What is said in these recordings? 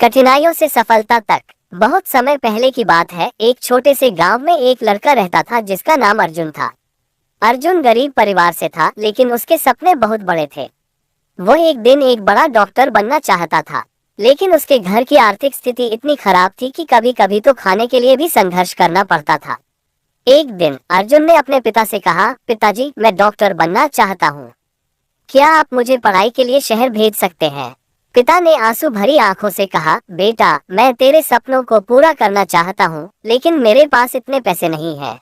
कठिनाइयों से सफलता तक। बहुत समय पहले की बात है। एक छोटे से गांव में एक लड़का रहता था जिसका नाम अर्जुन था। अर्जुन गरीब परिवार से था, लेकिन उसके सपने बहुत बड़े थे। वो एक दिन एक बड़ा डॉक्टर बनना चाहता था, लेकिन उसके घर की आर्थिक स्थिति इतनी खराब थी कि कभी कभी तो खाने के लिए भी संघर्ष करना पड़ता था। एक दिन अर्जुन ने अपने पिता से कहा, पिताजी, मैं डॉक्टर बनना चाहता हूँ। क्या आप मुझे पढ़ाई के लिए शहर भेज सकते हैं? पिता ने आंसू भरी आंखों से कहा, बेटा, मैं तेरे सपनों को पूरा करना चाहता हूँ, लेकिन मेरे पास इतने पैसे नहीं हैं।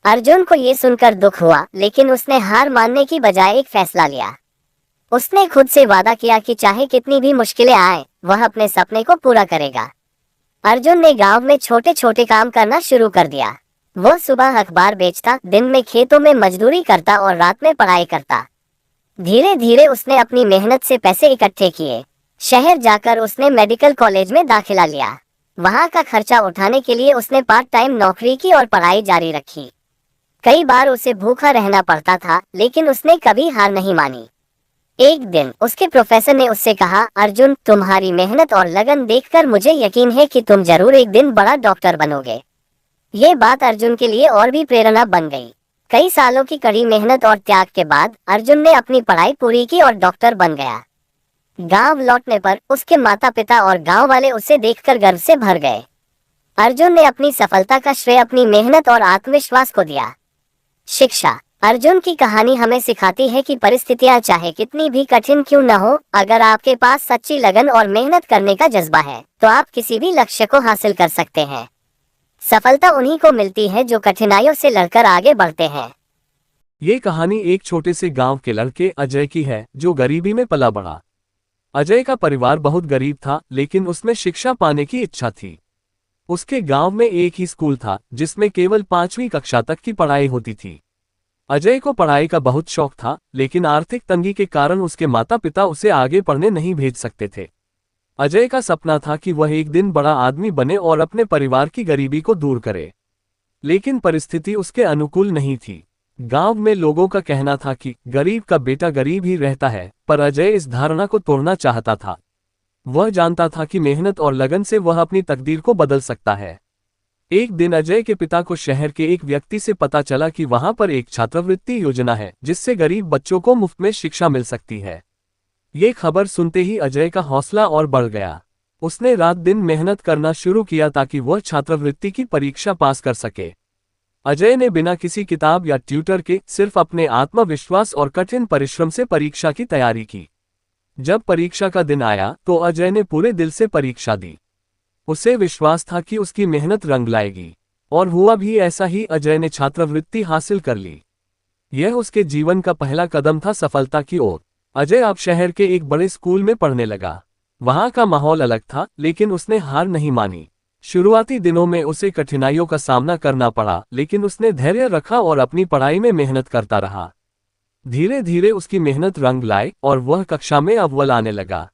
अर्जुन को ये सुनकर दुख हुआ, लेकिन उसने हार मानने की बजाय एक फैसला लिया। उसने खुद से वादा किया कि चाहे कितनी भी मुश्किलें आए, वह अपने सपने को पूरा करेगा। अर्जुन ने गांव में छोटे छोटे काम करना शुरू कर दिया। वो सुबह अखबार बेचता, दिन में खेतों में मजदूरी करता और रात में पढ़ाई करता। धीरे धीरे उसने अपनी मेहनत से पैसे इकट्ठे किए। शहर जाकर उसने मेडिकल कॉलेज में दाखिला लिया। वहां का खर्चा उठाने के लिए उसने पार्ट टाइम नौकरी की और पढ़ाई जारी रखी। कई बार उसे भूखा रहना पड़ता था, लेकिन उसने कभी हार नहीं मानी। एक दिन उसके प्रोफेसर ने उससे कहा, अर्जुन, तुम्हारी मेहनत और लगन देखकर मुझे यकीन है कि तुम जरूर एक दिन बड़ा डॉक्टर बनोगे। ये बात अर्जुन के लिए और भी प्रेरणा बन गई। कई सालों की कड़ी मेहनत और त्याग के बाद अर्जुन ने अपनी पढ़ाई पूरी की और डॉक्टर बन गया। गांव लौटने पर उसके माता पिता और गांव वाले उसे देखकर गर्व से भर गए। अर्जुन ने अपनी सफलता का श्रेय अपनी मेहनत और आत्मविश्वास को दिया। शिक्षा। अर्जुन की कहानी हमें सिखाती है कि परिस्थितियां चाहे कितनी भी कठिन क्यों न हो, अगर आपके पास सच्ची लगन और मेहनत करने का जज्बा है, तो आप किसी भी लक्ष्य को हासिल कर सकते हैं। सफलता उन्हीं को मिलती है जो कठिनाइयों से लड़कर आगे बढ़ते हैं। ये कहानी एक छोटे से गांव के लड़के अजय की है, जो गरीबी में पला बढ़ा। अजय का परिवार बहुत गरीब था, लेकिन उसमें शिक्षा पाने की इच्छा थी। उसके गांव में एक ही स्कूल था, जिसमें केवल 5वीं कक्षा तक की पढ़ाई होती थी। अजय को पढ़ाई का बहुत शौक था, लेकिन आर्थिक तंगी के कारण उसके माता पिता उसे आगे पढ़ने नहीं भेज सकते थे। अजय का सपना था कि वह एक दिन बड़ा आदमी बने और अपने परिवार की गरीबी को दूर करे, लेकिन परिस्थिति उसके अनुकूल नहीं थी। गांव में लोगों का कहना था कि गरीब का बेटा गरीब ही रहता है, पर अजय इस धारणा को तोड़ना चाहता था। वह जानता था कि मेहनत और लगन से वह अपनी तकदीर को बदल सकता है। एक दिन अजय के पिता को शहर के एक व्यक्ति से पता चला कि वहां पर एक छात्रवृत्ति योजना है, जिससे गरीब बच्चों को मुफ्त में शिक्षा मिल सकती है। ये खबर सुनते ही अजय का हौसला और बढ़ गया। उसने रात दिन मेहनत करना शुरू किया ताकि वह छात्रवृत्ति की परीक्षा पास कर सके। अजय ने बिना किसी किताब या ट्यूटर के सिर्फ अपने आत्मविश्वास और कठिन परिश्रम से परीक्षा की तैयारी की। जब परीक्षा का दिन आया तो अजय ने पूरे दिल से परीक्षा दी। उसे विश्वास था कि उसकी मेहनत रंग लाएगी, और हुआ भी ऐसा ही। अजय ने छात्रवृत्ति हासिल कर ली। यह उसके जीवन का पहला कदम था सफलता की ओर। अजय अब शहर के एक बड़े स्कूल में पढ़ने लगा। वहां का माहौल अलग था, लेकिन उसने हार नहीं मानी। शुरुआती दिनों में उसे कठिनाइयों का सामना करना पड़ा, लेकिन उसने धैर्य रखा और अपनी पढ़ाई में मेहनत करता रहा। धीरे धीरे उसकी मेहनत रंग लाई और वह कक्षा में अव्वल आने लगा।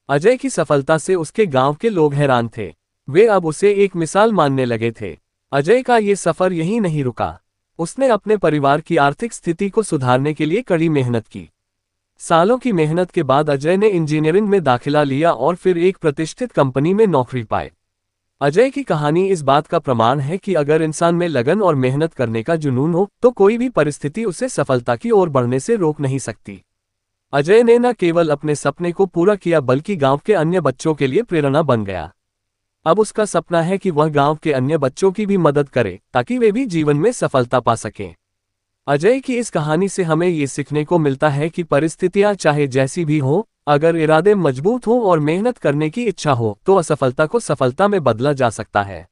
अजय की सफलता से उसके गांव के लोग हैरान थे। वे अब उसे एक मिसाल मानने लगे थे। अजय का ये सफर यहीं नहीं रुका। उसने अपने परिवार की आर्थिक स्थिति को सुधारने के लिए कड़ी मेहनत की। सालों की मेहनत के बाद अजय ने इंजीनियरिंग में दाखिला लिया और फिर एक प्रतिष्ठित कंपनी में नौकरी पाई। अजय की कहानी इस बात का प्रमाण है कि अगर इंसान में लगन और मेहनत करने का जुनून हो, तो कोई भी परिस्थिति उसे सफलता की ओर बढ़ने से रोक नहीं सकती। अजय ने न केवल अपने सपने को पूरा किया, बल्कि गांव के अन्य बच्चों के लिए प्रेरणा बन गया। अब उसका सपना है कि वह गांव के अन्य बच्चों की भी मदद करे, ताकि वे भी जीवन में सफलता पा सकें। अजय की इस कहानी से हमें ये सीखने को मिलता है कि परिस्थितियां चाहे जैसी भी हो, अगर इरादे मजबूत हों और मेहनत करने की इच्छा हो, तो असफलता को सफलता में बदला जा सकता है।